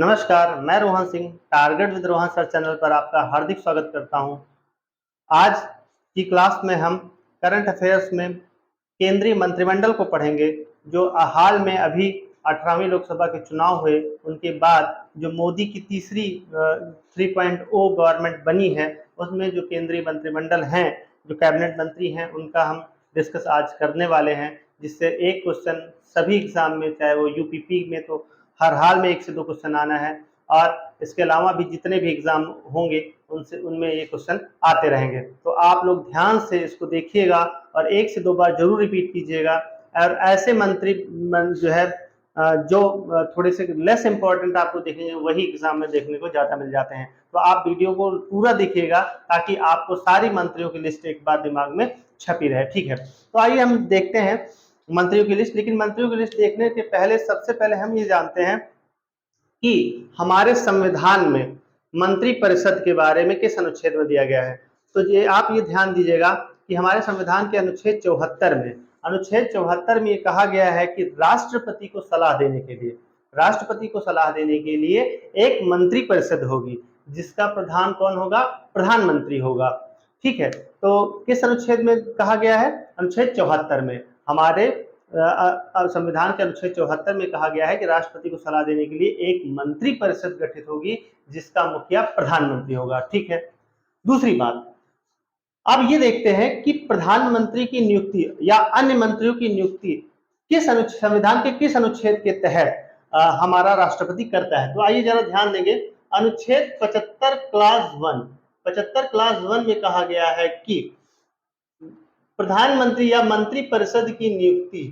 नमस्कार, मैं Rohan Singh target with Rohan sir channel पर आपका हार्दिक स्वागत करता हूं। आज की क्लास में हम करंट अफेयर्स में केंद्रीय मंत्रिमंडल को पढ़ेंगे, जो हाल में अभी 18वीं लोकसभा के चुनाव हुए उनके बाद जो मोदी की तीसरी 3.0 गवर्नमेंट बनी है, उसमें जो केंद्रीय मंत्रिमंडल हैं, जो कैबिनेट मंत्री हैं, उनका हम डिस्कस आज करने वाले हैं। जिससे एक क्वेश्चन सभी एग्जाम में, चाहे वो यूपीपी में तो हर हाल में 1 से 2 क्वेश्चन आना है, और इसके अलावा भी जितने भी एग्जाम होंगे उनमें ये क्वेश्चन आते रहेंगे। तो आप लोग ध्यान से इसको देखिएगा और 1 से 2 बार जरूर रिपीट कीजिएगा। और ऐसे मंत्री जो है जो थोड़े से लेस इंपॉर्टेंट आपको देखेंगे, वही एग्जाम में देखने को ज्यादा मिल जाते हैं। तो आप वीडियो को पूरा देखिएगा ताकि आपको सारी मंत्रियों की लिस्ट एक बार दिमाग में छपी रहे। ठीक है, तो आइए हम देखते हैं मंत्रियों की लिस्ट। लेकिन मंत्रियों की लिस्ट देखने के पहले सबसे पहले हम ये जानते हैं कि हमारे संविधान में मंत्री परिषद के बारे में किस अनुच्छेद में दिया गया है। तो ये आप ये ध्यान दीजिएगा कि हमारे संविधान के अनुच्छेद 74 में ये कहा गया है कि राष्ट्रपति को सलाह देने के लिए एक मंत्री परिषद होगी, जिसका प्रधान कौन होगा? प्रधानमंत्री होगा। ठीक है, तो किस अनुच्छेद में कहा गया है? अनुच्छेद 74 में। हमारे संविधान के अनुच्छेद 74 में कहा गया है कि राष्ट्रपति को सलाह देने के लिए एक मंत्री परिषद गठित होगी, जिसका मुखिया प्रधानमंत्री होगा। ठीक है, दूसरी बात, अब ये देखते हैं कि प्रधानमंत्री की नियुक्ति या अन्य मंत्रियों की नियुक्ति किस संविधान के किस अनुच्छेद के तहत हमारा राष्ट्रपति करता है। तो आइए जरा ध्यान देंगे। अनुच्छेद 75 क्लास 1 में कहा गया है कि प्रधानमंत्री या मंत्री परिषद की नियुक्ति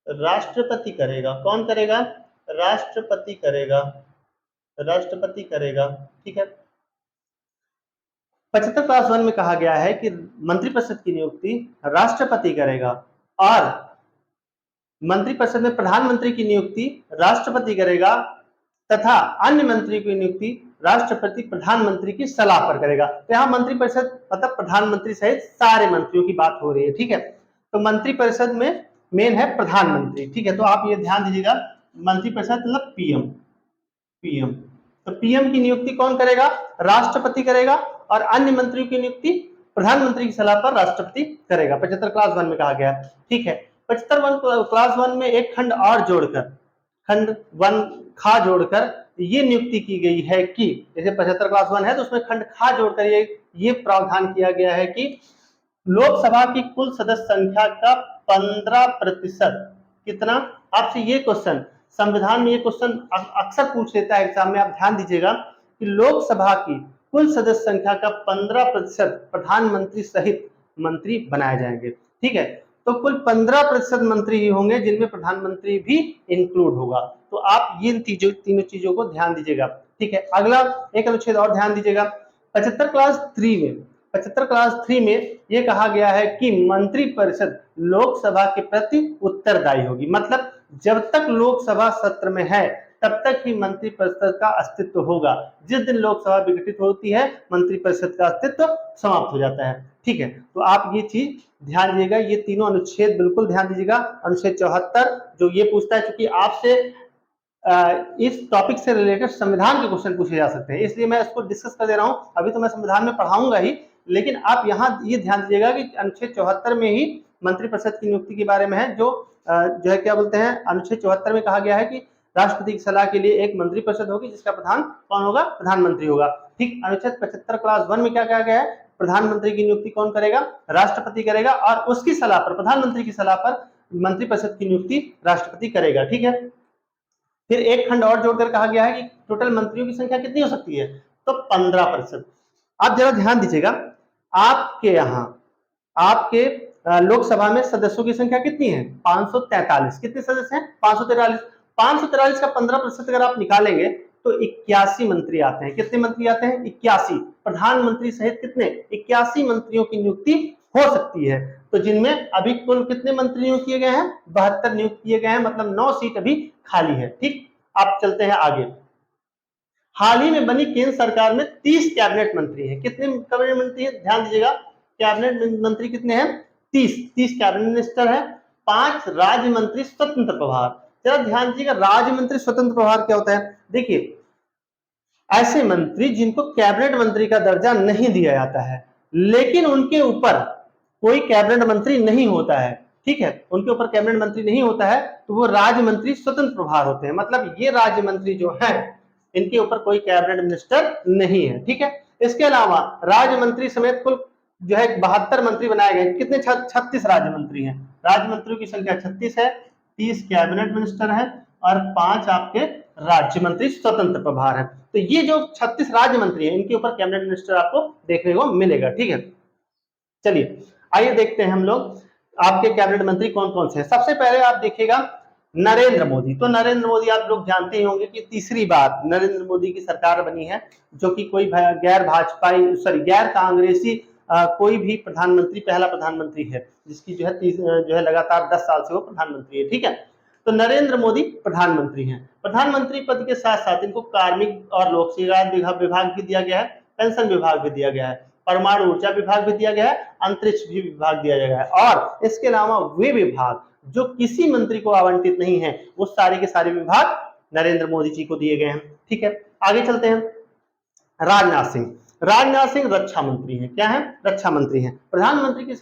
राष्ट्रपति करेगा। कौन करेगा? राष्ट्रपति करेगा। ठीक है, 75 क्लास 1 में कहा गया है कि मंत्री परिषद की नियुक्ति राष्ट्रपति करेगा, और मंत्री परिषद में प्रधानमंत्री की नियुक्ति राष्ट्रपति करेगा तथा अन्य मंत्री की नियुक्ति राष्ट्रपति प्रधानमंत्री की सलाह पर करेगा। तो यहाँ मंत्री परिषद मतलब प्रधानमंत्री सहित सारे मंत्रियों की बात हो रही है। ठीक है, तो मंत्री परिषद में मेन है प्रधानमंत्री। ठीक है, तो आप ये ध्यान दीजिएगा, मंत्री परिषद मतलब पीएम। तो पीएम की नियुक्ति कौन करेगा? राष्ट्रपति करेगा, और अन्य मंत्रियों की नियुक्ति प्रधानमंत्री की सलाह पर राष्ट्रपति करेगा। 75 क्लास 1 में कहा गया। ठीक है, 75 क्लास 1 में एक खंड और जोड़कर, खंड 1 खा जोड़कर ये नियुक्ति की गई है कि जैसे 75 क्लास 1 है तो उसमें खंड खा जोड़कर ये प्रावधान किया गया है कि लोकसभा की कुल सदस्य संख्या का 15%, कितना? आपसे ये क्वेश्चन संविधान में, ये क्वेश्चन अक्सर पूछ लेता है एग्जाम में, आप ध्यान दीजिएगा कि लोकसभा की कुल सदस्य संख्या का 15% प्रधानमंत्री सहित मंत्री बनाए जाएंगे। ठीक है, तो कुल 15% मंत्री ही होंगे जिनमें प्रधानमंत्री भी इंक्लूड होगा। तो आप ये तीनों चीजों को ध्यान दीजिएगा। ठीक है, अगला एक अनुच्छेद और ध्यान दीजिएगा। 75 क्लास 3 में यह कहा गया है कि मंत्री परिषद लोकसभा के प्रति उत्तरदायी होगी। मतलब जब तक लोकसभा सत्र में है तब तक ही मंत्री परिषद का अस्तित्व होगा। जिस दिन लोकसभा विघटित होती है, मंत्री परिषद का अस्तित्व समाप्त हो जाता है। ठीक है, तो आप ये चीज ध्यान दीजिएगा, ये तीनों अनुच्छेद बिल्कुल ध्यान दीजिएगा। अनुच्छेद 74 जो ये पूछता है, क्योंकि आपसे इस टॉपिक से रिलेटेड संविधान के क्वेश्चन पूछे जा सकते हैं, इसलिए मैं इसको डिस्कस कर दे रहा हूं। अभी तो मैं संविधान में पढ़ाऊंगा ही, लेकिन आप यहाँ ये ध्यान दीजिएगा कि अनुच्छेद 74 में ही मंत्री परिषद की नियुक्ति के बारे में है, जो है क्या बोलते हैं, अनुच्छेद 74 में कहा गया है कि राष्ट्रपति की सलाह के लिए एक मंत्री परिषद होगी, जिसका प्रधान कौन होगा? प्रधानमंत्री होगा। ठीक, अनुच्छेद 75 क्लास 1 में क्या कहा गया है? प्रधानमंत्री की नियुक्ति कौन करेगा? राष्ट्रपति करेगा, और उसकी सलाह पर, प्रधानमंत्री की सलाह पर मंत्री परिषद की नियुक्ति राष्ट्रपति करेगा। ठीक है, फिर एक खंड और जोड़कर कहा गया है कि टोटल मंत्रियों की संख्या कितनी हो सकती है? तो 15%। आप जरा ध्यान दीजिएगा, आपके यहाँ आपके लोकसभा में सदस्यों की संख्या कितनी है? 543। कितने सदस्य हैं? 543। 543 का 15% अगर आप निकालेंगे तो 81 मंत्री आते हैं। कितने मंत्री आते हैं? 81। प्रधानमंत्री सहित कितने? 81 मंत्रियों की नियुक्ति हो सकती है। तो जिनमें अभी कुल कितने मंत्री नियुक्त किए गए हैं? 72 नियुक्त किए गए हैं, मतलब 9 सीट अभी खाली है। ठीक, आप चलते हैं आगे। हाल ही में बनी केंद्र सरकार में 30 कैबिनेट मंत्री हैं। कितने कैबिनेट मंत्री हैं? ध्यान दीजिएगा, कैबिनेट मंत्री कितने हैं? 30 कैबिनेट मिनिस्टर है, 5 राज्य मंत्री स्वतंत्र प्रभार। जरा ध्यान दीजिएगा, राज्य मंत्री स्वतंत्र प्रभार क्या होता है? देखिए, ऐसे मंत्री जिनको कैबिनेट मंत्री का दर्जा नहीं दिया जाता है, लेकिन उनके ऊपर कोई कैबिनेट मंत्री नहीं होता है, ठीक है, उनके ऊपर कैबिनेट मंत्री नहीं होता है, तो वो राज्य मंत्री स्वतंत्र प्रभार होते हैं। मतलब ये राज्य मंत्री जो हैं, इनके ऊपर कोई कैबिनेट मिनिस्टर नहीं है, ठीक है। इसके अलावा राज्य मंत्री समेत कुल जो है 72 मंत्री बनाए गए। कितने? 36 राज्य मंत्री हैं। राज्य मंत्रियों की संख्या 36 है, 30 कैबिनेट मिनिस्टर है और 5 आपके राज्य मंत्री स्वतंत्र प्रभार है। तो ये जो 36 राज्य मंत्री हैं, इनके ऊपर कैबिनेट मिनिस्टर आपको देखने को मिलेगा, ठीक है। चलिए आइए देखते हैं हम लोग आपके कैबिनेट मंत्री कौन कौन से हैं। सबसे पहले आप देखिएगा नरेंद्र मोदी। तो नरेंद्र मोदी आप लोग जानते ही होंगे कि तीसरी बार नरेंद्र मोदी की सरकार बनी है, जो कि कोई गैर कांग्रेसी कोई भी प्रधानमंत्री, पहला प्रधानमंत्री है जिसकी जो है लगातार 10 साल से वो प्रधानमंत्री है, ठीक है। तो नरेंद्र मोदी प्रधानमंत्री हैं। प्रधानमंत्री पद के साथ साथ इनको कार्मिक और लोक सेवा विभाग भी दिया गया है, पेंशन विभाग भी दिया गया है, परमाणु ऊर्जा विभाग भी दिया गया है, अंतरिक्ष भी विभाग दिया गया है, और इसके अलावा वे विभाग जो किसी मंत्री को आवंटित नहीं है, वो सारे के सारे विभाग नरेंद्र मोदी जी को दिए गए हैं, ठीक है। आगे चलते हैं। राजनाथ सिंह। राजनाथ सिंह रक्षा मंत्री हैं। क्या है? रक्षा मंत्री हैं। प्रधानमंत्री की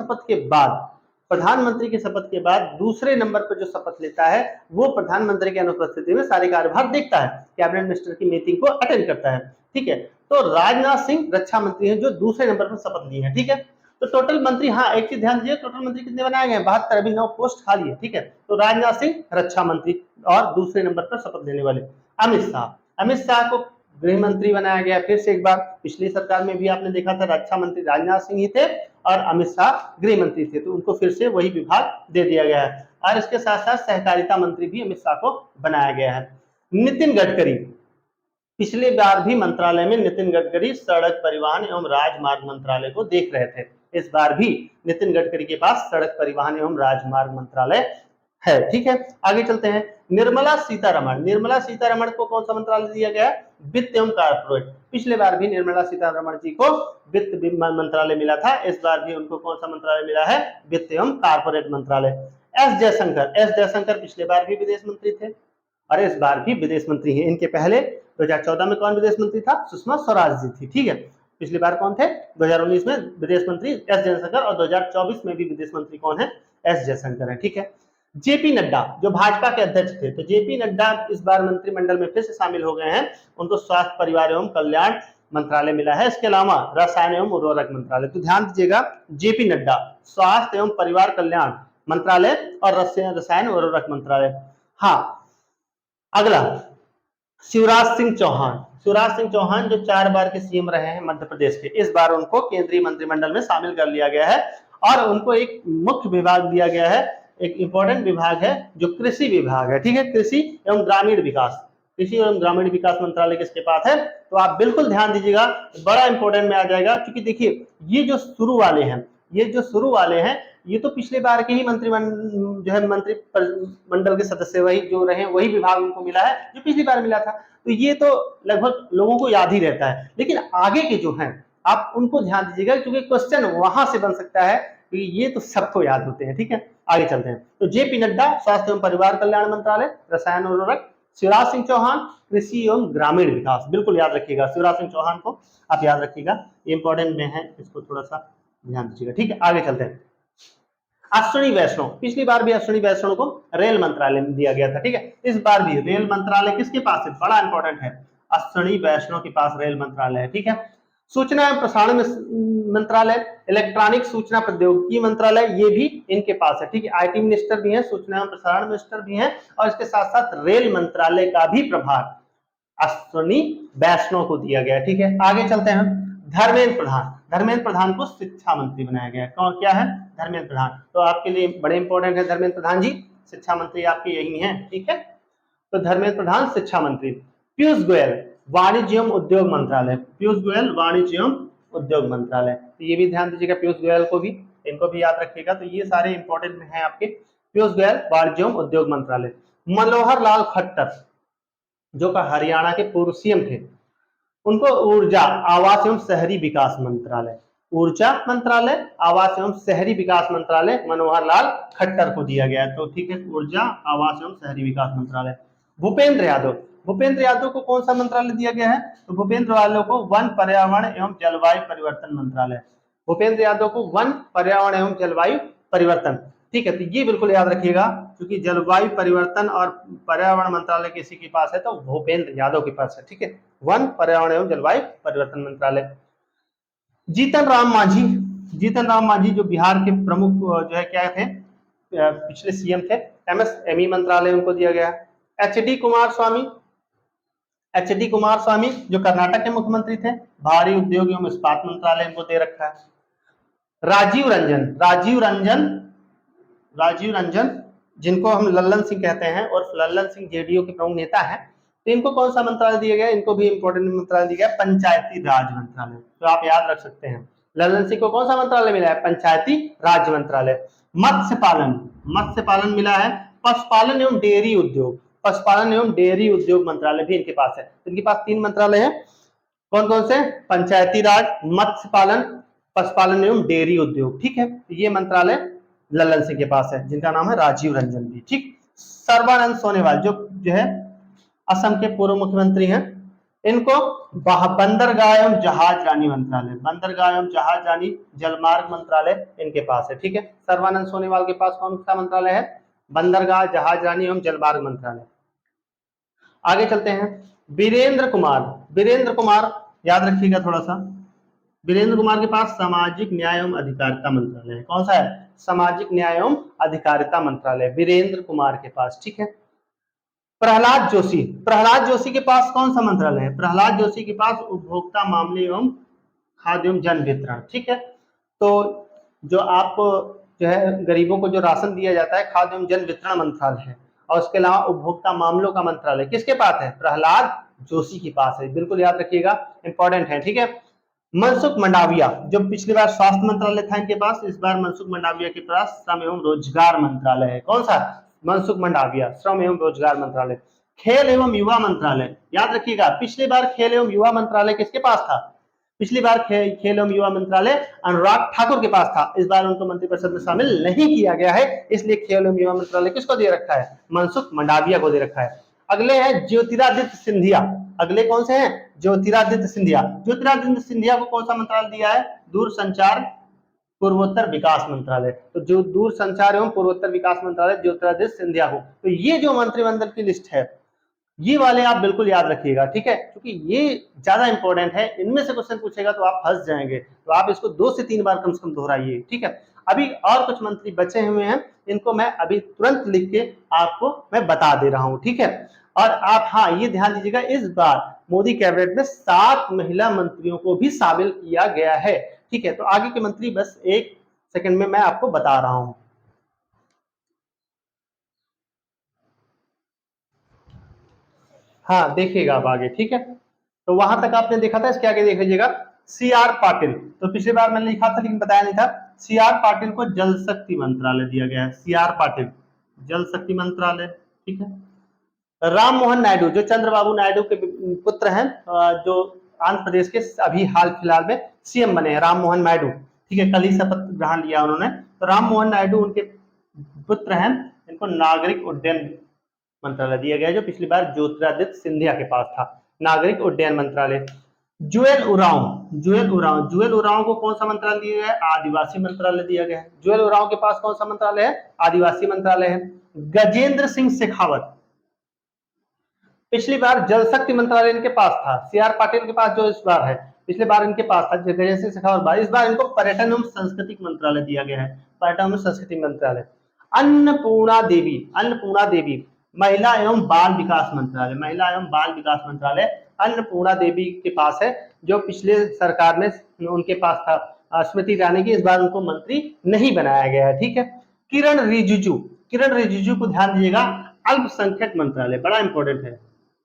शपथ के बाद दूसरे नंबर पर जो शपथ लेता है, वो प्रधानमंत्री की अनुपस्थिति में सारे कार्यभार देखता है, कैबिनेट मिनिस्टर की मीटिंग को अटेंड करता है, ठीक है। तो राजनाथ सिंह रक्षा मंत्री हैं जो दूसरे नंबर पर शपथ लिए हैं, ठीक है। तो टोटल मंत्री, हाँ एक चीज ध्यान दीजिए, टोटल मंत्री कितने बनाए गए? 72, अभी 9 पोस्ट खाली है, ठीक है। तो राजनाथ सिंह रक्षा मंत्री और दूसरे नंबर पर शपथ लेने वाले। अमित शाह को गृह मंत्री बनाया गया फिर से एक बार। पिछली सरकार में भी आपने देखा था रक्षा मंत्री राजनाथ सिंह ही थे और अमित शाह गृह मंत्री थे, तो उनको फिर से वही विभाग दे दिया गया है। और इसके साथ साथ सहकारिता मंत्री भी अमित शाह को बनाया गया है। नितिन गडकरी, पिछली बार भी मंत्रालय में नितिन गडकरी सड़क परिवहन एवं राजमार्ग मंत्रालय को देख रहे थे, इस बार भी नितिन गडकरी के पास सड़क परिवहन एवं राजमार्ग मंत्रालय है, ठीक है। आगे चलते हैं। निर्मला सीतारमण को कौन सा मंत्रालय दिया गया? वित्त एवं कारपोरेट। पिछले बार भी निर्मला सीतारमण जी को वित्त मंत्रालय मिला था, इस बार भी उनको कौन सा मंत्रालय मिला है? वित्त एवं कारपोरेट मंत्रालय। एस जयशंकर पिछले बार भी विदेश मंत्री थे और इस बार भी विदेश मंत्री हैं। इनके पहले 2014 में कौन विदेश मंत्री था? सुषमा स्वराज जी थी, ठीक है। पिछली बार कौन थे? 2019 में विदेश मंत्री एस जयशंकर और 2024 में भी विदेश मंत्री कौन है? एस जयशंकर है, ठीक है। जेपी नड्डा जो भाजपा के अध्यक्ष थे, तो जेपी नड्डा इस बार मंत्रिमंडल में फिर से शामिल हो गए हैं, उनको स्वास्थ्य परिवार एवं कल्याण मंत्रालय मिला है। इसके अलावा रसायन एवं उर्वरक मंत्रालय। तो ध्यान दीजिएगा, जेपी नड्डा स्वास्थ्य एवं परिवार कल्याण मंत्रालय और रसायन उर्वरक मंत्रालय। हाँ, अगला शिवराज सिंह चौहान जो 4 बार के सीएम रहे हैं मध्य प्रदेश के, इस बार उनको केंद्रीय मंत्रिमंडल में शामिल कर लिया गया है और उनको एक मुख्य विभाग दिया गया है, एक इंपॉर्टेंट विभाग है जो कृषि विभाग है, ठीक है। कृषि एवं ग्रामीण विकास मंत्रालय किसके पास है? तो आप बिल्कुल ध्यान दीजिएगा, बड़ा इंपॉर्टेंट में आ जाएगा, क्योंकि देखिए ये जो शुरू वाले हैं ये तो पिछले बार के ही मंत्रिमंडल के सदस्य वही जो रहे, वही विभाग उनको मिला है जो पिछली बार मिला था। तो ये तो लगभग लोगों को याद ही रहता है, लेकिन आगे के जो हैं आप उनको ध्यान दीजिएगा, क्योंकि क्वेश्चन वहां से बन सकता है, क्योंकि ये तो सबको याद होते हैं, ठीक है। आगे चलते हैं। तो जेपी नड्डा स्वास्थ्य एवं परिवार कल्याण मंत्रालय, रसायन उर्वरक। शिवराज सिंह चौहान कृषि एवं ग्रामीण विकास। बिल्कुल याद रखिएगा, शिवराज सिंह चौहान को आप याद रखिएगा, इंपॉर्टेंट में है, इसको थोड़ा सा ध्यान दीजिएगा, ठीक है। आगे चलते हैं। अश्विनी वैष्णव, पिछली बार भी अश्विनी वैष्णव को रेल मंत्रालय में दिया गया था, ठीक है। इस बार भी रेल मंत्रालय किसके पास है? बड़ा इंपॉर्टेंट है, अश्विनी वैष्णव के पास रेल मंत्रालय है, ठीक है। सूचना एवं प्रसारण मंत्रालय, इलेक्ट्रॉनिक सूचना प्रौद्योगिकी मंत्रालय, ये भी इनके पास है, ठीक है। आईटी मिनिस्टर भी है, सूचना एवं प्रसारण मिनिस्टर भी है, और इसके साथ साथ रेल मंत्रालय का भी प्रभार अश्विनी वैष्णव को दिया गया, ठीक है। आगे चलते हैं। धर्मेंद्र प्रधान को शिक्षा मंत्री बनाया गया। कौन क्या है? धर्मेंद्र प्रधान। तो आपके लिए बड़े इंपॉर्टेंट है धर्मेंद्र प्रधान जी, शिक्षा मंत्री आपके यही हैं, ठीक है। तो धर्मेंद्र प्रधान शिक्षा मंत्री। पीयूष गोयल वाणिज्य एवं उद्योग मंत्रालय, तो ये भी ध्यान दीजिएगा, पीयूष गोयल को भी, इनको भी याद रखिएगा। तो ये सारे इंपॉर्टेंट में है आपके। पीयूष गोयल वाणिज्य एवं उद्योग मंत्रालय। मनोहर लाल खट्टर जो का हरियाणा के पूर्व सीएम थे, उनको ऊर्जा, आवास एवं शहरी विकास मंत्रालय, ऊर्जा मंत्रालय, आवास एवं शहरी विकास मंत्रालय मनोहर लाल खट्टर को दिया गया है। तो ठीक है, ऊर्जा, आवास एवं शहरी विकास मंत्रालय। भूपेंद्र यादव, भूपेंद्र यादव को कौन सा मंत्रालय दिया गया है? तो भूपेंद्र यादव को वन, पर्यावरण एवं जलवायु परिवर्तन मंत्रालय। भूपेंद्र यादव को वन, पर्यावरण एवं जलवायु परिवर्तन। ठीक है, तो ये बिल्कुल याद रखिएगा, क्योंकि जलवायु परिवर्तन और पर्यावरण मंत्रालय किसी के पास है तो भूपेंद्र यादव के पास है। ठीक है, वन, पर्यावरण एवं जलवायु परिवर्तन मंत्रालय। जीतन राम मांझी, जीतन राम मांझी जो बिहार के प्रमुख जो है क्या थे, पिछले सीएम थे, एमएसएमई मंत्रालय उनको दिया गया। एचडी कुमार स्वामी, एचडी कुमार स्वामी जो कर्नाटक के मुख्यमंत्री थे, भारी उद्योग एवं इस्पात मंत्रालय इनको दे रखा है। राजीव रंजन, राजीव रंजन, राजीव रंजन जिनको हम लल्लन सिंह कहते हैं और लल्लन सिंह जेडीयू के प्रमुख नेता हैं, तो इनको कौन सा मंत्रालय दिया गया? इनको भी इंपॉर्टेंट मंत्रालय दिया गया, पंचायती राज मंत्रालय। तो आप याद रख सकते हैं, लल्लन सिंह को कौन सा मंत्रालय मिला है? पंचायती राज मंत्रालय। मत्स्य पालन, मत्स्य पालन मिला है। पशुपालन एवं डेयरी उद्योग, पशुपालन एवं डेयरी उद्योग मंत्रालय भी इनके पास है। इनके पास 3 मंत्रालय है, कौन कौन से? पंचायती राज, मत्स्य पालन, पशुपालन एवं डेयरी उद्योग। ठीक है, ये मंत्रालय लल्लन सिंह के पास है, जिनका नाम है राजीव रंजन भी। ठीक, सर्बानंद सोनोवाल जो है असम के पूर्व मुख्यमंत्री हैं, इनको बंदरगाह एवं जहाज रानी मंत्रालय, बंदरगाह एवं जहाज रानी जलमार्ग मंत्रालय इनके पास है। ठीक है, सर्बानंद सोनोवाल के पास कौन सा मंत्रालय है? बंदरगाह, जहाज रानी एवं जलमार्ग मंत्रालय। आगे चलते हैं, वीरेंद्र कुमार, वीरेंद्र कुमार याद रखिएगा थोड़ा सा, वीरेंद्र कुमार के पास सामाजिक न्याय एवं अधिकारिता मंत्रालय है। कौन सा है? सामाजिक न्याय एवं अधिकारिता मंत्रालय, वीरेंद्र कुमार के पास। ठीक है, प्रहलाद जोशी, प्रहलाद जोशी के पास कौन सा मंत्रालय है? प्रहलाद जोशी के पास उपभोक्ता मामले एवं खाद्य एवं जन वितरण। ठीक है, तो जो आपको जो है गरीबों को जो राशन दिया जाता है, खाद्य एवं जन वितरण मंत्रालय है। और उसके अलावा उपभोक्ता मामलों का मंत्रालय किसके पास है? प्रहलाद जोशी के पास है, बिल्कुल याद रखिएगा, इंपॉर्टेंट है। ठीक है, मनसुख मंडाविया जो पिछली बार स्वास्थ्य मंत्रालय था इनके पास, इस बार मनसुख मंडाविया के पास श्रम एवं रोजगार मंत्रालय है। कौन सा? मनसुख मंडाविया, श्रम एवं रोजगार मंत्रालय। खेल एवं युवा मंत्रालय याद रखिएगा, पिछली बार खेल एवं युवा मंत्रालय किसके पास था? पिछली बार खेल एवं युवा मंत्रालय अनुराग ठाकुर के पास था, इस बार उनको मंत्रिपरिषद में शामिल नहीं किया गया है, इसलिए खेल एवं युवा मंत्रालय किसको दे रखा है? मनसुख मंडाविया को दे रखा है। अगले हैं ज्योतिरादित्य सिंधिया, अगले कौन से हैं? ज्योतिरादित्य सिंधिया। ज्योतिरादित्य सिंधिया को कौन सा मंत्रालय दिया है? दूरसंचार पूर्वोत्तर विकास मंत्रालय। तो जो दूरसंचार एवं पूर्वोत्तर विकास मंत्रालय ज्योतिरादित्य सिंधिया को। तो ये जो मंत्रिमंडल की लिस्ट है, ये वाले आप बिल्कुल याद रखिएगा। ठीक है, क्योंकि ये ज्यादा इंपॉर्टेंट है, इनमें से क्वेश्चन पूछेगा तो आप फंस जाएंगे, तो आप इसको 2 से 3 बार कम से कम दोहराइए। ठीक है, अभी और कुछ मंत्री बचे हुए हैं, इनको मैं अभी तुरंत लिख के आपको मैं बता दे रहा हूं। ठीक है, और आप हाँ ये ध्यान दीजिएगा, इस बार मोदी कैबिनेट में 7 महिला मंत्रियों को भी शामिल किया गया है। ठीक है, तो आगे के मंत्री बस 1 सेकंड में मैं आपको बता रहा हूं। हाँ देखिएगा आप आगे। ठीक है, तो वहां तक आपने देखा था, इसके आगे देख लीजिएगा। सी आर पाटिल, तो पिछली बार मैंने लिखा था लेकिन बताया नहीं था, सी आर पाटिल को जल शक्ति मंत्रालय दिया गया है। सी आर पाटिल, जल शक्ति मंत्रालय। ठीक है, राम मोहन नायडू जो चंद्रबाबू नायडू के पुत्र हैं, जो आंध्र प्रदेश के अभी हाल फिलहाल में सीएम बने हैं, राम मोहन नायडू। ठीक है, कल ही शपथ ग्रहण लिया उन्होंने। तो राम मोहन नायडू उनके पुत्र हैं, इनको नागरिक उड्डयन मंत्रालय दिया गया, जो पिछली बार ज्योतिरादित्य सिंधिया के पास था, नागरिक उड्डयन मंत्रालय। जुएल उरांव, जुएल उरांव, जुएल उरांव को कौन सा मंत्रालय दिया गया है? आदिवासी मंत्रालय दिया गया है। जुएल उरांव के पास कौन सा मंत्रालय है? आदिवासी मंत्रालय है। गजेंद्र सिंह शेखावत, पिछली बार जल शक्ति मंत्रालय इनके पास था, सी आर पाटिल के पास जो इस बार है, पिछले बार इनके पास था गजेंद्र सिंह शेखावत, इस बार इनको पर्यटन एवं सांस्कृतिक मंत्रालय दिया गया है, पर्यटन एवं संस्कृति मंत्रालय। अन्नपूर्णा देवी, अन्नपूर्णा देवी महिला एवं बाल विकास मंत्रालय, महिला एवं बाल विकास मंत्रालय अन्नपूर्णा देवी के पास है, जो पिछले सरकार में उनके पास था स्मृति ईरानी की, इस बार उनको मंत्री नहीं बनाया गया है। ठीक है, किरण रिजिजू, किरण रिजिजू को ध्यान दीजिएगा, अल्पसंख्यक मंत्रालय, बड़ा इंपॉर्टेंट है।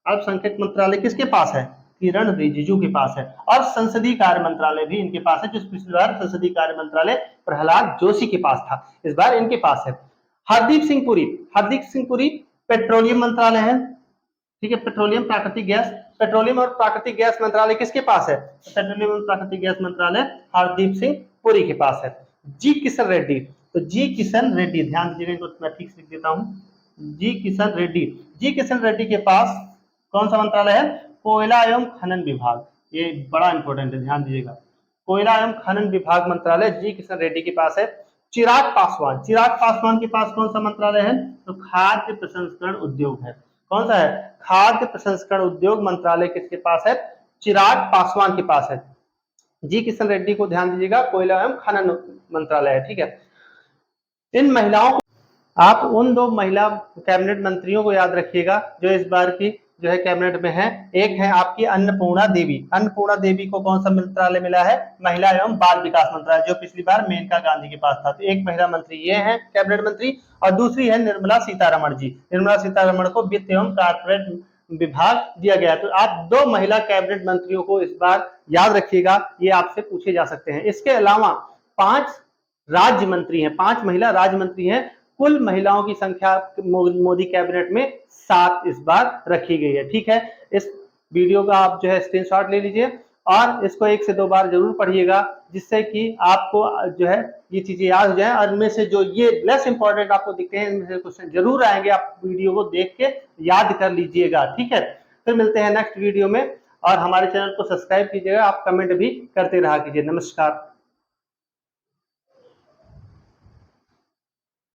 अल्पसंख्यक मंत्रालय किसके पास है? किरण रिजिजू के पास है। और संसदीय कार्य मंत्रालय भी इनके पास है, जो पिछली बार संसदीय कार्य मंत्रालय प्रहलाद जोशी के पास था, इस बार इनके पास है। हरदीप सिंह पुरी, हरदीप सिंह पुरी पेट्रोलियम मंत्रालय है। ठीक है, पेट्रोलियम प्राकृतिक गैस, पेट्रोलियम और प्राकृतिक गैस मंत्रालय किसके पास है? पेट्रोलियम और प्राकृतिक गैस मंत्रालय हरदीप सिंह पुरी के पास है। जी किशन रेड्डी, तो जी किशन रेड्डी, ध्यान दीजिएगा, इनको मैं ठीक से लिख देता हूं। जी किशन रेड्डी, जी किशन रेड्डी के पास कौन सा मंत्रालय है? कोयला एवं खनन विभाग। ये बड़ा इंपॉर्टेंट है, ध्यान दीजिएगा। कोयला एवं खनन विभाग मंत्रालय जी किशन रेड्डी के पास है। चिराग पासवान, चिराग पासवान के पास कौन सा मंत्रालय है? तो खाद्य प्रसंस्करण उद्योग है। कौन सा है? खाद्य प्रसंस्करण उद्योग मंत्रालय किसके पास है? चिराग पासवान के पास है। जी किशन रेड्डी को ध्यान दीजिएगा, कोयला एवं खनन मंत्रालय है। ठीक है, इन महिलाओं को, आप उन दो महिला कैबिनेट मंत्रियों को याद रखिएगा जो इस बार की जो है कैबिनेट में है। एक है आपकी अन्नपूर्णा देवी, अन्नपूर्णा देवी को कौन सा मंत्रालय मिला है? महिला एवं बाल विकास मंत्रालय, जो पिछली बार मेनका गांधी के पास था। तो एक महिला मंत्री ये है कैबिनेट मंत्री, और दूसरी है निर्मला सीतारमण जी। निर्मला सीतारमण को वित्त एवं कारपोरेट विभाग दिया गया। तो आप दो महिला कैबिनेट मंत्रियों को इस बार याद रखिएगा, ये आपसे पूछे जा सकते हैं। इसके अलावा 5 राज्य मंत्री हैं, 5 महिला राज्य मंत्री हैं। कुल महिलाओं की संख्या मोदी कैबिनेट में 7 इस बार रखी गई है। ठीक है, इस वीडियो का आप जो है स्क्रीनशॉट ले लीजिए और इसको 1 से 2 बार जरूर पढ़िएगा, जिससे कि आपको जो है ये चीजें याद हो जाए। और इनमें से जो ये लेस इंपॉर्टेंट आपको दिखते हैं, इनमें से क्वेश्चन जरूर आएंगे, आप वीडियो को देख के याद कर लीजिएगा। ठीक है, फिर मिलते हैं नेक्स्ट वीडियो में, और हमारे चैनल को सब्सक्राइब कीजिएगा, आप कमेंट भी करते रहा कीजिए। नमस्कार।